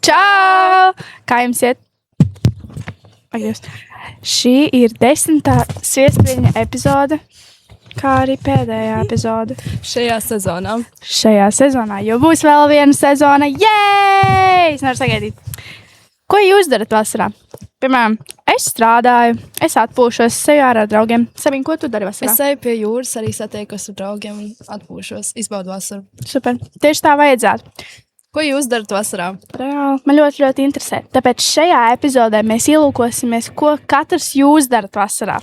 Čau! Kā jums iet? Šī ir 10. Sviestviļņa epizode, kā arī pēdējā epizode šajā sezonā, jo būs vēl viena sezona. Jēj! Es nevaru sagaidīt. Ko jūs darat vasarā? Piemēram, es strādāju, es atpūšos, seju ārā ar draugiem. Sabīn, ko tu dari vasarā? Es eju pie jūras, arī satiekos ar draugiem un atpūšos, izbaudu vasaru. Super. Tieši tā vajadzētu. Ko jūs darat vasarā? Reāli, man ļoti interesē. Tāpēc šajā epizodē mēs ielūkosimies, ko katrs jūs darat vasarā.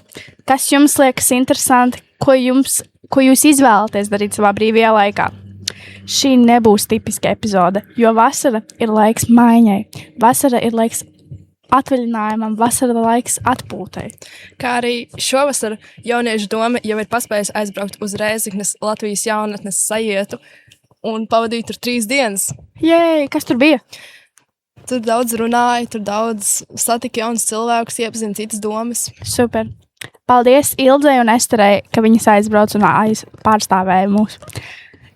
Kas jums liekas interesanti, ko jūs izvēlaties darīt savā brīvajā laikā. Šī nebūs tipiska epizode, jo vasara ir laiks maiņai. Vasara ir laiks atvaļinājumam, vasara ir laiks atpūtai. Kā arī šovasar jauniešu doma jau ir paspējusi aizbraukt uz Rēzeknes Latvijas jaunatnes sajietu un pavadīt tur 3 dienas. Jēj, kas tur bija? Tur daudz runāja, tur daudz satika jaunas cilvēkus, iepazina citas domas. Super. Paldies Ildzei un Esterei, ka viņas aizbrauc un pārstāvēja mūs.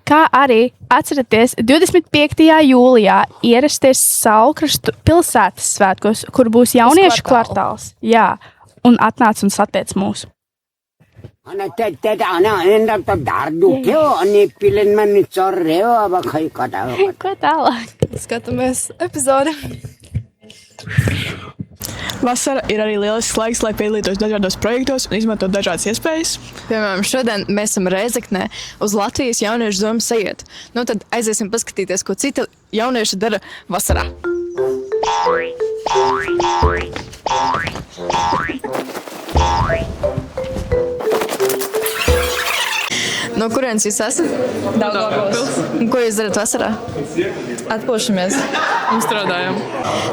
Kā arī atcerieties 25. jūlijā ierasties Saulkrastu pilsētas svētkos, kur būs jauniešu kvartāls. Jā, un atnāc un satiec mūsu. Ko tālāk? Skatāmies epizodi. Vasara ir arī lielisks laiks, lai piedalītos dažādos projektos un izmantot dažādas iespējas. Piemēram, šodien mēs esam Rēzeknē uz Latvijas jauniešu domu sajietu. Nu tad aiziesim paskatīties, ko citi jaunieši dara vasarā. No kurienes jūs esat? Daugavpils. Ko jūs darat vasarā? Atpūšamies un strādājam.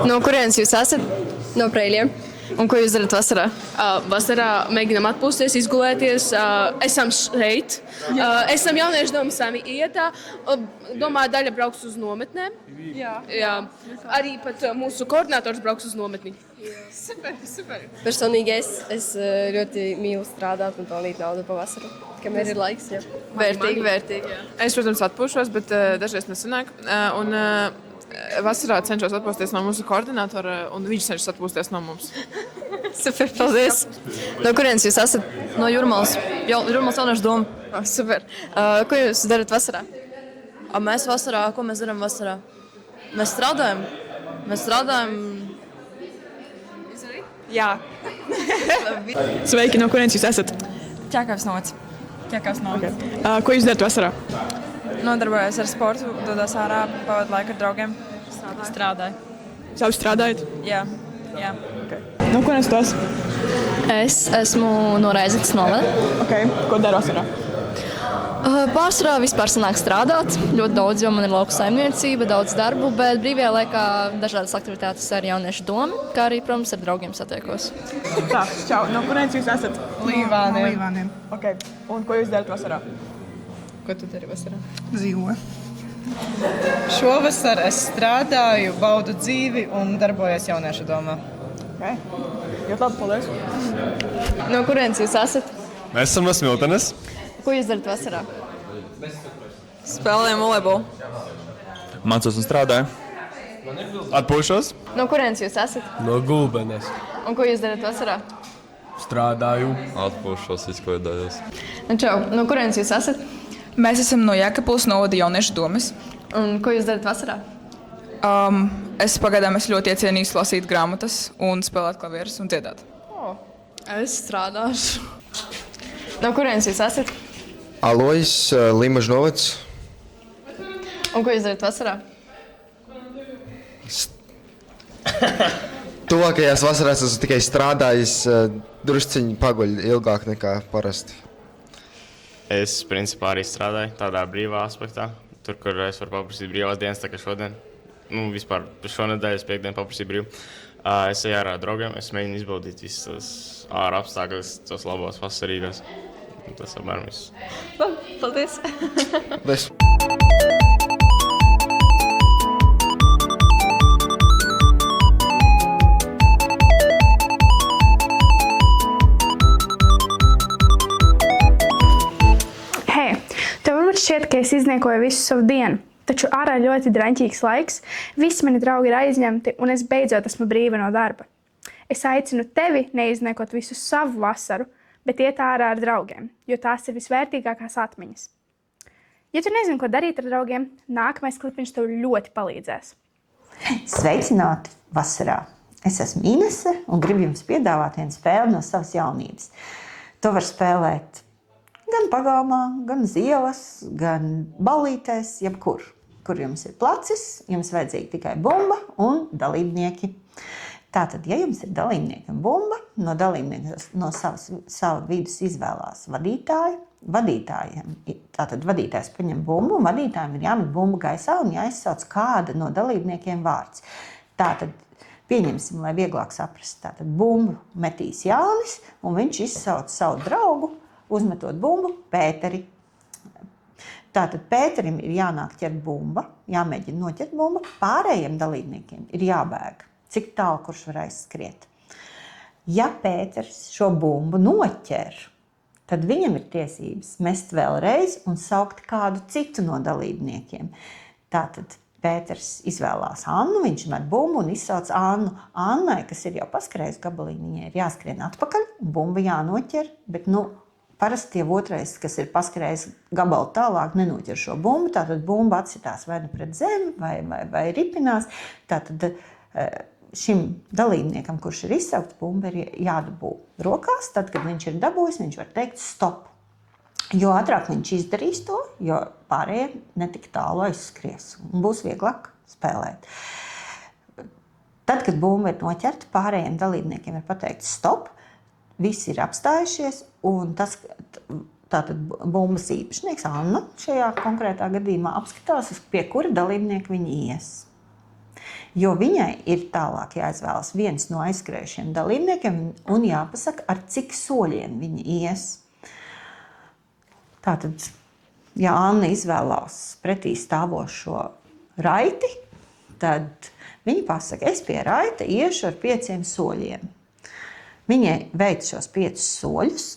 No kurienes jūs esat? No Preļiem. Un ko jūs darat vasarā? Vasarā mēģinām atpūsties, izgulēties. Esam šeit. Esam jauniešu domu sami ietā. Domāju, daļa brauks uz nometnēm. Jā. Arī pat mūsu koordinators brauks uz nometni. Super. Personīgi es ļoti mīlu strādāt un pelnīt naudu pavasaru, kamēr ir laiks. Jā. Vērtīgi. Es, protams, atpūšos, bet dažreiz nesanāk. Un vasarā cenšos atpūsties no mūsu koordinatora, un viņš cenšas atpūsties no mums. Super, paldies. No kurienes jūs esat? No Jūrmālas. Jūrmālas jauniešu doma. Super. Ko jūs darat vasarā? Mēs vasarā, ko mēs darām vasarā? Mēs strādājam. Jā. Sveiki, no kurienes jūs esat? Ķekavs nots. Okay. Ko jūs darat vasarā? Nodarbojos ar sportu, dodos ārā, pavadu laiku ar draugiem. Strādāju. Jūs abi strādājat? Jā. Okay. No kurienes tu esi? Es esmu no Rēzeknes novada. Okay. Ko dari vasarā? Pārsvarā vispār sanāk strādāt. Ļoti daudz, jo man ir lauku saimniecība, daudz darbu, bet brīvajā laikā dažādas aktivitātes ar jauniešu domu, kā arī, protams, ar draugiem satiekos. Tā, čau. No kurienes jūs esat? Līvāniem. Okay. Un ko jūs darat vasarā? Ko tu dari vasarā? Dzīvo. Šovasar es strādāju, baudu dzīvi un darbojos jauniešu domā. Okay. Ļoti labi, paldies. No kurienes jūs esat? Mēs esam no Smiltenes. Ko jūs darat vasarā? Spēlējam volejbolu. Mācos un strādāju. Atpūšos. No kurienes jūs esat? No Gulbenes. Un ko jūs darat vasarā? Strādāju. Atpūšos, izklaidējos. Čau, no kurienes jūs esat? Mēs esam no Jēkabpils novada jauniešu domas. Un ko jūs darat vasarā? Es pagaidām ļoti iecienīju lasīt grāmatas un spēlēt klavierus un dziedāt. Es strādāšu. No kurienes jūs esat? Alojas, Limažu novads. Un ko jūs darat vasarā? Tuvākajās vasarās esmu tikai strādājis, drusciņi paguļ ilgāk nekā parasti. Es principā arī strādāju tādā brīvā aspektā, tur, kur es varu paprasīt brīvās dienas, tā kā šodien. Vispār šonedēļ es piekdien paprasīju brīvu. Es eju ārā ar draugiem, es mēģinu izbaudīt visus tos ārā apstākļus, tos labos vasarīgos. Tas apmēram viss. Paldies! Paldies! Hei, tev varbūt šķiet, ka es izniekoju visu savu dienu. Taču ārā ļoti draņķīgs laiks, visi mani draugi ir aizņemti, un es beidzot esmu brīva no darba. Es aicinu tevi neizniekot visu savu vasaru, bet iet ārā ar draugiem, jo tās ir visvērtīgākās atmiņas. Ja tu nezini, ko darīt ar draugiem, nākamais klipiņš tev ļoti palīdzēs. Sveicināti vasarā! Es esmu Inese un gribu jums piedāvāt vienu spēli no savas jaunības. To var spēlēt gan pagalmā, gan uz ielas, gan ballītēs, jebkur. Kur jums ir placis, jums vajadzīga tikai bumba un dalībnieki. Tātad, ja jums ir dalībniekam bumba, no dalībniekiem no sava vidus izvēlās vadītāju. Tātad vadītājs paņem bumbu, un vadītājiem ir jāmet bumbu gaisā un jāizsauc kāda no dalībniekiem vārds. Tātad, pieņemsim, lai vieglāk saprast. Tātad, bumbu metīs Jānis, un viņš izsauc savu draugu, uzmetot bumbu Pēteri. Tātad, Pēterim ir jānāk ķert bumba, jāmēģina noķert bumbu, pārējiem dalībniekiem ir jābēg. Cik tālu kurš var aizskriet. Ja Pēters šo bumbu noķer, tad viņam ir tiesības mest vēlreiz un saukt kādu citu no dalībniekiem. Tātad Pēters izvēlās Annu, viņš met bumbu un izsauc Annu. Annai, kas ir jau paskrējusi gabaliņu, viņai ir jāskrien atpakaļ, bumba jānoķer, bet parasti jau otrais, kas ir paskrējis gabalu tālāk, nenoķer šo bumbu, tātad bumba atsitās vai nu pret zemi, vai ripinās. Tātad šim dalībniekam, kurš ir izsaukts, bumba ir jādabū rokās. Tad, kad viņš ir dabūjis, viņš var teikt stop. Jo ātrāk viņš izdarīs to, jo pārējie netik tālu aizskries un būs vieglāk spēlēt. Tad, kad bumba ir noķerta, pārējiem dalībniekiem ir pateikts stop, visi ir apstājušies, un tātad bumbas īpašnieks Anna šajā konkrētā gadījumā apskatās, pie kura dalībnieka viņi ies. Jo viņai ir tālāk jāizvēlas viens no aizskrējušiem dalībniekiem un jāpasaka, ar cik soļiem viņi ies. Tātad, ja Anna izvēlās pretī stāvošo raiti, tad viņa pasaka, es pie raita iešu ar 5 soļiem. Viņai veic šos 5 soļus,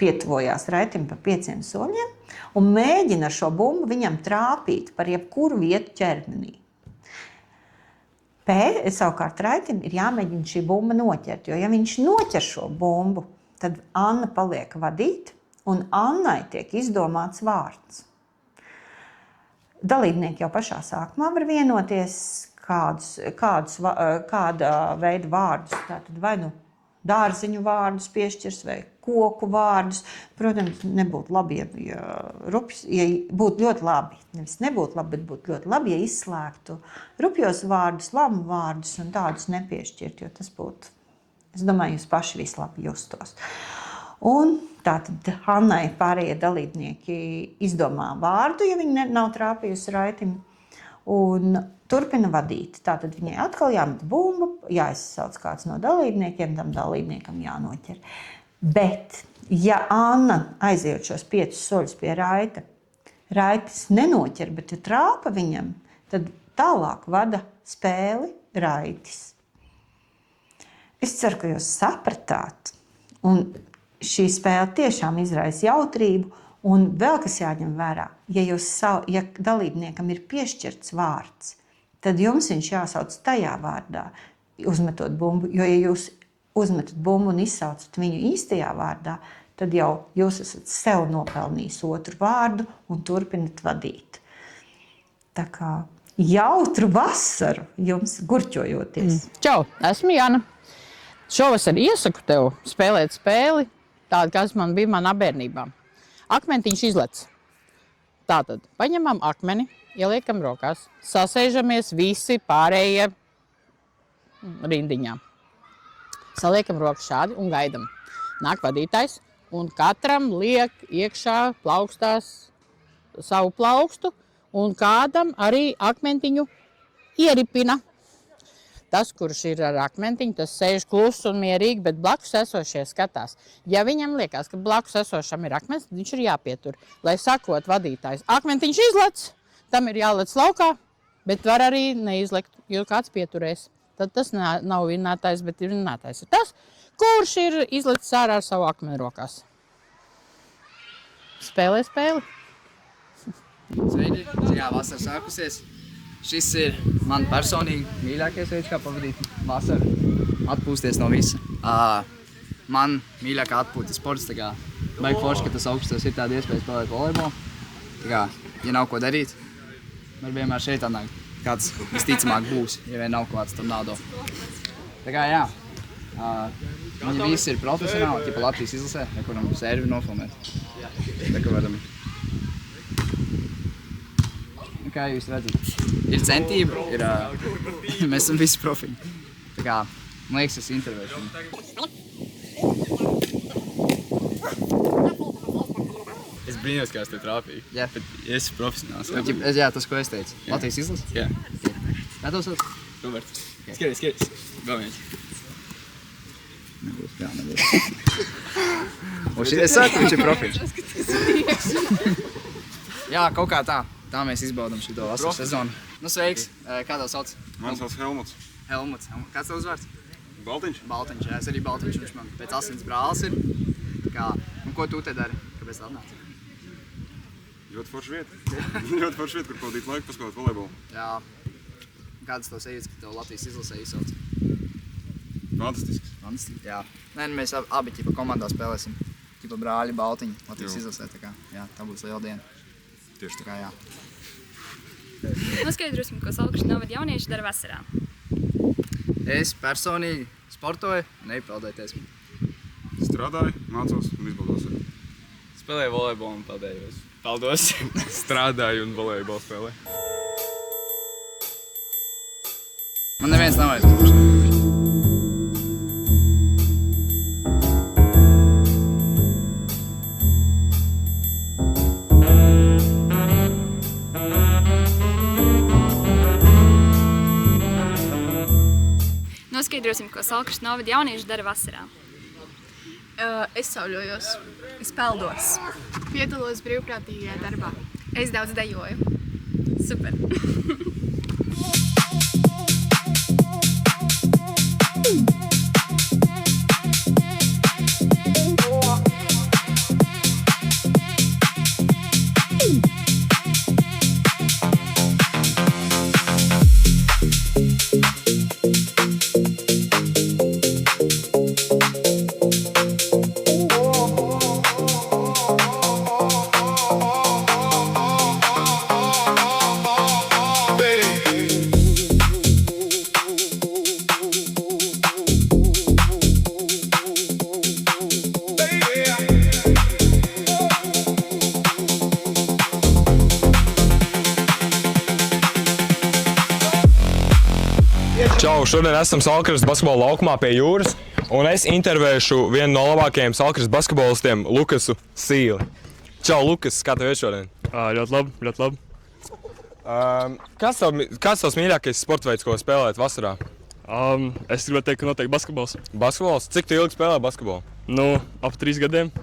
pietuvojās raitim par 5 soļiem un mēģina ar šo bumbu viņam trāpīt par jebkuru vietu ķermenī. Savukārt raitim ir jāmēģina šī bumba noķert, jo ja viņš noķer šo bumbu, tad Anna paliek vadīt un Annai tiek izdomāts vārds. Dalībnieki jau pašā sākumā var vienoties, kāda veida vārdus, tātad vai nu dārziņu vārdus piešķirs vai koku vārdus. Protams, nebūtu labi, ja būtu ļoti labi, nevis nebūtu labi, bet būtu ļoti labi, ja izslēgtu rupjos vārdus, lamu vārdus un tādus nepiešķirt, jo tas būtu, es domāju, jūs paši vislabi justos. Un tātad Annai pārējie dalībnieki izdomā vārdu, ja viņi nav trāpījusi raitim, un turpina vadīt. Tātad viņai atkal jāmet bumba, jāizsauc kāds no dalībniekiem, tam dalībniekam jānoķer. Bet, ja Anna aiziet šos 5 soļus pie raita, raitis nenoķer, bet trāpa viņam, tad tālāk vada spēli raitis. Es ceru, ka jūs sapratāt, un šī spēle tiešām izraisa jautrību, un vēl kas jāņem vērā, ja dalībniekam ir piešķirts vārds, tad jums viņš jāsauc tajā vārdā, uzmetot bumbu, jo ja jūs uzmetat bumbu un izsaucat viņu īstajā vārdā, tad jau jūs esat sev nopelnījis otru vārdu un turpinat vadīt. Tā kā jautru vasaru jums gurķojoties. Čau, esmu Jana. Šovasar iesaku tev spēlēt spēli, tāda, kas man bija manā bērnībā. Akmentiņš izlec. Tātad, paņemam akmeni, ieliekam rokās, sasēžamies visi pārējie rindiņā. Saliekam rokas šādi un gaidam. Nāk vadītājs un katram liek iekšā plaukstās savu plaukstu un kādam arī akmentiņu ieripina. Tas, kurš ir ar akmentiņu, tas sēž klusu un mierīgi, bet blakus esošie skatās. Ja viņam liekas, ka blakus esošam ir akmens, tad viņš ir jāpietur, lai sakot vadītājs. Akmentiņš izlec, tam ir jālec laukā, bet var arī neizlekt, jo kāds pieturēs. Tad tas nav vinnētājs, bet vinnētājs ir tas, kurš ir izlecis ārā ar savu akmeni rokās. Spēlē spēli. Sveiki, kā vasara sākusies. Šis ir man personīgi mīļākais veids, kā pavadīt vasaru. Atpūsties no visa. Man mīļākā atpūta sports, tā kā baigi forši, ka tas augstos ir tāda iespēja spēlēt volejbolu. Tā kā, ja nav ko darīt, var vienmēr šeit atnākt. Kāds visticamāk būs, ja vien nav kāds tornado. Tā kā jā, viņi visi ir profesionāli, tipa Latvijas izlasē, kuram servi nofilmēt. Tā kā varam. Kā jūs redzat, ir centība, mēs esam visi profiņi. Tā kā, man liekas, es intervēšu. Es brīnos, kā es tev trāpīju. Jā. Bet es esmu profesionāls. Jā, tas, ko es teicu. Latvijas izlas? Jā. Kā tev sauc? Roberts. Skaties. Vēl viens. Nebūs. Un šī es saku, viņš ir profiņš. Jā, kaut kā tā. Tā mēs izbaudam šito vasaras sezonu. Nu, sveiks. Kā tev sauc? Man sauc Helmuts. Helmuts. Kāds tev uzvārds? Baltiņš. Baltiņš, jā. Es arī Baltiņš, viņš man pēc asins brālis ir. Un ko tu te dari? Kāpēc tā atnāc? Ļoti forša vieta, kur pavadīt laiku, paskatīt volejbolu. Jā. Kādas tev sajūtas, ka tev Latvijas izlasē izsauc? Fantastisks. Fantastisks, jā. Nē, mēs abi ķipa komandā spēlēsim. Ķipa brāļi Baltiņi Latvijas izlasē, tā kā, jā, tā būs liela diena. Tieši tā kā, jā. Noskaidrosim, ko Salkuša novada jaunieši dara vasarā. Es personīgi sportoju un nepeldēties. Strādāju, mācos un izbaudos. Spēlēju volejbolu un peldējos. Peldos. Strādāju un volejbolu spēlēju. Man neviens nav aizbrauks. Noskaidrosim, ko Salkuša novada jaunieši dara vasarā. Es sauļojos. Es peldos. Piedalos brīvprātīgajā darbā. Es daudz dejoju. Super. Čau, šodien esam Salkrasts basketbola laukumā pie jūras, un es intervēšu vienu no labākajiem Salkrasts basketbolistiem, Lukasu Sīli. Čau, Lukas, kā tev ir šodien? Ļoti labi. Kāds tavs mīļākais sporta veids, ko spēlēt vasarā? Es gribētu teikt, ka noteikti basketbols. Basketbols? Cik tu ilgi spēlē basketbolu? Ap 3 gadiem.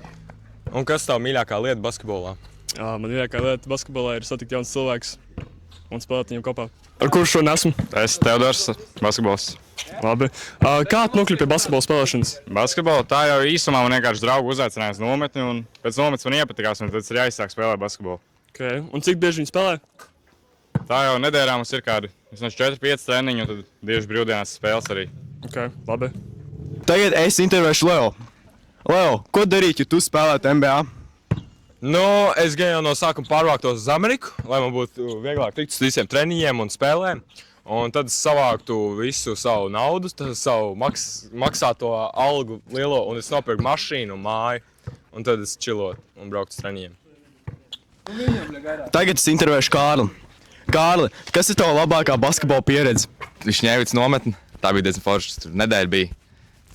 Un kas tav mīļākā lieta basketbolā? Man mīļākā lieta basketbolā ir satikt jauns cilvēks un spēlēt viņam kopā. Ar kuru šodien esmu? Es Teodors, basketbols. Labi. Kā tu nokļuvi pie basketbola spēlēšanas? Basketbolu tā jau īsumā man vienkārši draugu uzaicinājās nometni, un pēc nometnes man iepatikās, un tad ir jāizsāk spēlēt basketbolu. Okay. Un cik bieži viņi spēlē? Tā jau nedēļā mums ir kādi 4-5 treniņi, un tad bieži brīvdienās spēles arī. Okay, labi. Tagad es intervēšu Leo. Leo, ko darīt, ja tu spēlētu NBA? Nu, es gan jau no sākuma pārvāktos uz Ameriku, lai man būtu vieglāk tikt uz visiem treniņiem un spēlēm. Un tad es savāktu visu savu naudu, savu maksāto algu lielo, un es nopirku mašīnu un māju. Un tad es čilotu un brauktu uz treniņiem. Tagad es intervēšu Kārli. Kārli, kas ir tava labākā basketbola pieredze? Višņēvic nometni, tā bija diezgan forša, tur nedēļa bija.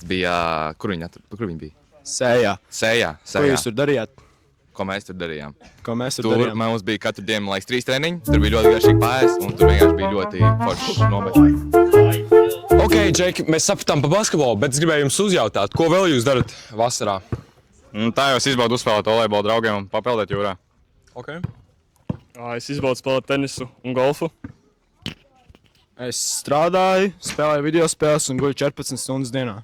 Tas bija, kur viņi bija? Sējā. Ko jūs tur darījāt? Ko mēs tur darījām? Tur mums bija katru dienu, man liekas, 3 treniņi, tur bija ļoti garšīgi pārējais, un tur vienkārši bija ļoti foršs nometni. Ok, Džeki, mēs sapratām pa basketbolu, bet es gribēju jums uzjautāt, ko vēl jūs darat vasarā? Tā jau es izbaudu uzspēlēt volejbolu draugiem un papeldēt jūrā. Ok. Es izbaudu spēlēt tenisu un golfu. Es strādāju, spēlēju video spēles un guļu 14 stundas dienā.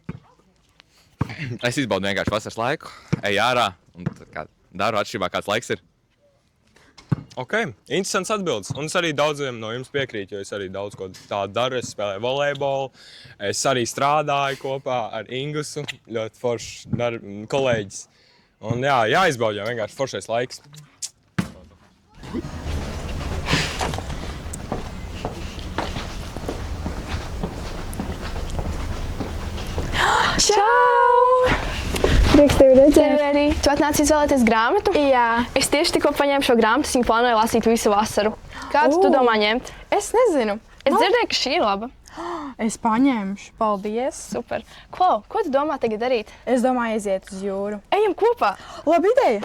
Es izbaudu vienkārši vasaras laiku, eju ārā un daru atšķirībā, kāds laiks ir. Ok, interesants atbildes. Un es arī daudziem no jums piekrītu, jo es arī daudz ko tādu daru. Es spēlēju volejbolu, es arī strādāju kopā ar Ingusu, ļoti foršs kolēģis. Un jā, jāizbauda jau vienkārši foršais laiks. Čau! Prieks tevi redzēt. Tu atnāci izvēlēties grāmatu? Jā. Es tieši tikko paņēmu šo grāmatu, viņu plānoju lasīt visu vasaru. Kādu tu domā ņemt? Es nezinu. Es dzirdēju, ka šī ir laba. Es paņemšu. Paldies. Super. Ko tu domā tagad darīt? Es domāju aiziet uz jūru. Ejam kopā. Laba ideja.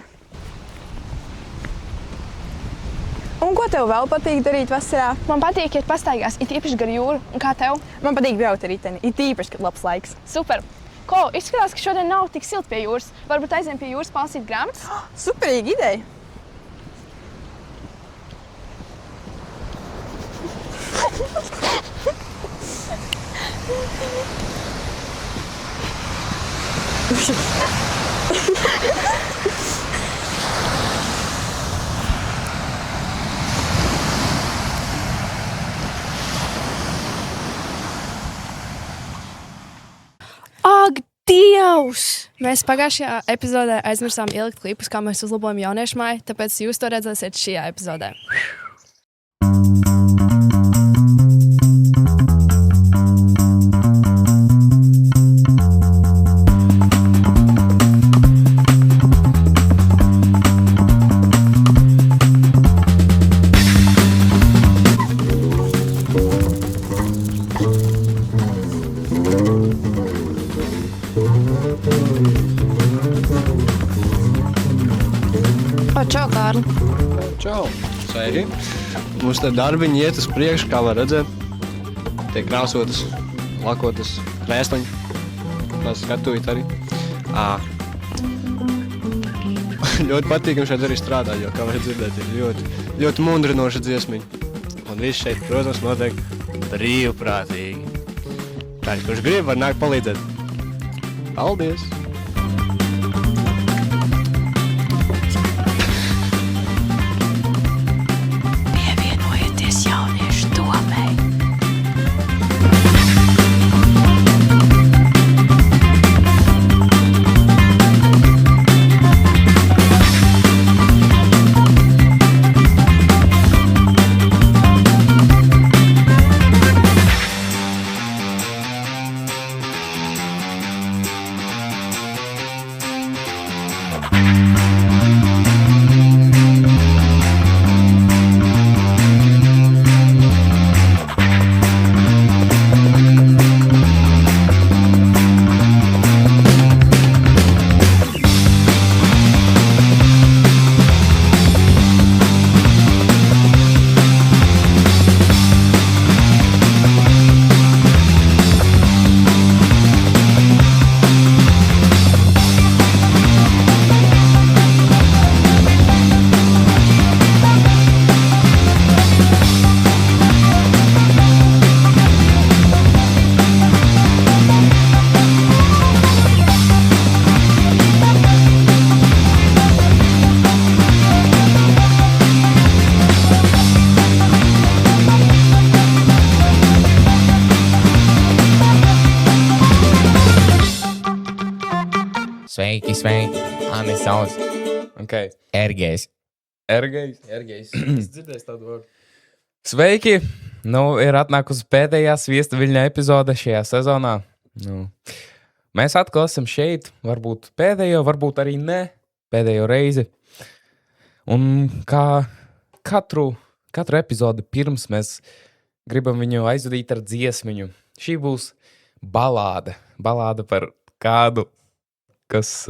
Un ko tev vēl patīk darīt vasarā? Man patīk iet pastaigās, it īpaši gar jūru. Un kā tev? Man patīk braukt ar riteni, it īpaši, kad labs laiks. Super. Ko, izskatās, ka šodien nav tik silti pie jūras. Varbūt aiziem pie jūras palasīt grāmatas? Superīga ideja. Ak, Dievs! Mēs pagājušajā epizodē aizmirsām ielikt klipus, kā mēs uzlabojam jauniešu māju, tāpēc jūs to redzēsiet šajā epizodē. Čau, Kārli! Čau! Sveiki! Mums te darbiņi iet uz priekšu, kā var redzēt. Tiek krāsotas, lakotas krēsliņi. Tās skatuvīt arī. Ļoti patīkami šeit arī strādāt, jo, kā var dzirdēt, ir ļoti mundrinoša dziesmiņa. Un viss šeit, protams, notiek brīvprātīgi. Tāds, kurš grib, var nākt palīdzēt. Paldies! Sveiki. Mani sauc Okay. Ergejs. Ergejs? Es dzirdēju tādu vārdu. Sveiki! Ir atnākusi pēdējā Sviesta Viļņa epizode šajā sezonā. Mēs atkal esam šeit, varbūt pēdējo, varbūt arī ne pēdējo reizi. Un kā katru epizodi pirms mēs gribam viņu aizvadīt ar dziesmiņu. Šī būs balāde. Balāde par kādu, kas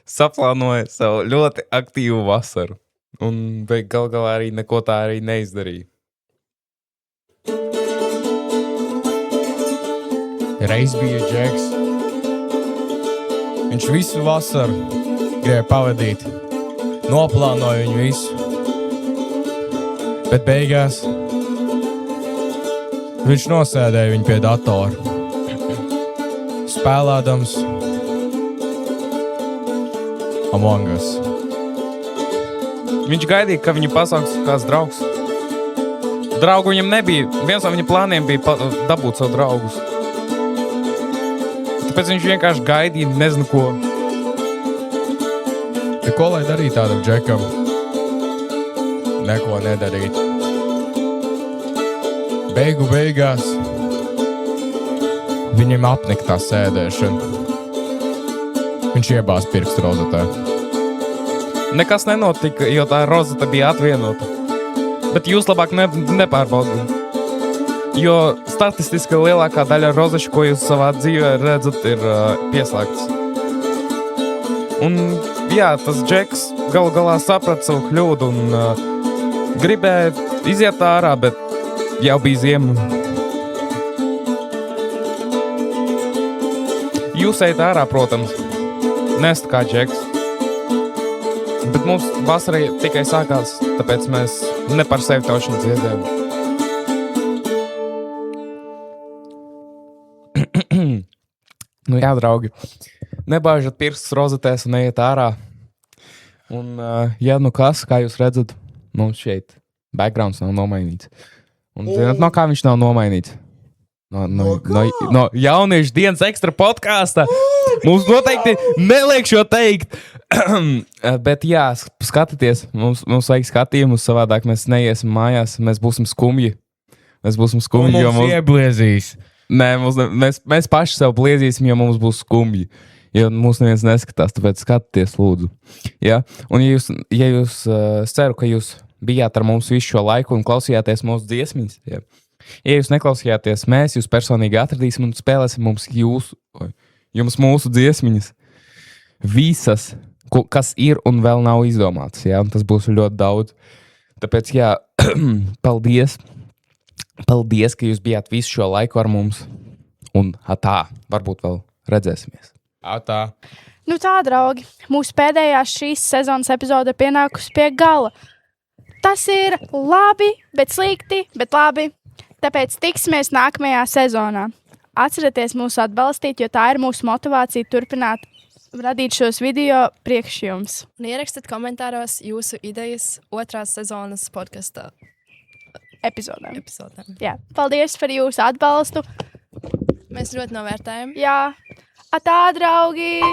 saplānoja savu ļoti aktīvu vasaru. Un gal galā arī neko tā arī neizdarīja. Reiz bija Džeks. Viņš visu vasaru gribēja pavadīt. Noplānoja viņu visu. Bet beigās viņš nosēdēja viņu pie datora. Spēlēdams Among Us. Viņš gaidīja, ka viņu pasauks kāds draugs. Draugu viņam nebija. Viens no viņa plāniem bija dabūt savu draugus. Tāpēc viņš vienkārši gaidīja nezinu ko. Ja ko lai darītu tādam džekam? Neko nedarīt. Beigās viņam apnika tā sēdēšana. Viņš iebāz pirkstu rozetē. Nekas nenotika, jo tā rozeta bija atvienota. Bet jūs labāk nepārbaudiet. Jo statistiski lielākā daļa rozešu, ko jūs savā dzīvē redzat, ir pieslēgtas. Un jā, tas džeks galu galā saprata savu kļūdu un gribēja iziet ārā, bet jau bija ziema. Jūs ejat ārā, protams, nest kā džeks. Bet mums vasara tikai sākās, tāpēc mēs ne par sevi taušanu dziedējam. Nu jā, draugi, nebāžat pirkstus rozetēs un ejiet ārā. Un ja nu kas, kā jūs redzat, mums šeit backgrounds nav nomainīts. Un zināt, no kā viņš nav nomainīts? No jauniešu dienas ekstra podkāsta. Mums noteikti neliek šo teikt. Bet jā, skatieties, mums vajag skatījumus, savādāk mēs neiesim mājās, mēs būsim skumji. Jo mums iebliezīs. Nē, mēs paši sev bliezīsim, jo mums būs skumji. Jo mūs neviens neskatās, tāpēc skatieties, lūdzu. Ja? Un ja jūs ceru, ka jūs bijāt ar mums visu šo laiku un klausījāties mūsu dziesmiņas, ja? Ja jūs neklausījāties, mēs jūs personīgi atradīsim un spēlēsim jums mūsu dziesmiņas. Visas, kas ir un vēl nav izdomātas, ja? Un tas būs ļoti daudz. Tāpēc, jā, paldies. Paldies, ka jūs bijāt visu šo laiku ar mums. Un tā, varbūt vēl redzēsimies. Tā. Nu tā, draugi, mūsu pēdējā šīs sezonas epizode pienākusi pie gala. Tas ir labi, bet slikti, bet labi. Tāpēc tiksimies nākamajā sezonā. Atcerieties mūs atbalstīt, jo tā ir mūsu motivācija turpināt radīt šos video priekš jums. Un ierakstiet komentāros jūsu idejas 2. sezonas podkastā epizodēm. Jā. Paldies par jūsu atbalstu. Mēs ļoti novērtējam. Jā. Atā, draugi!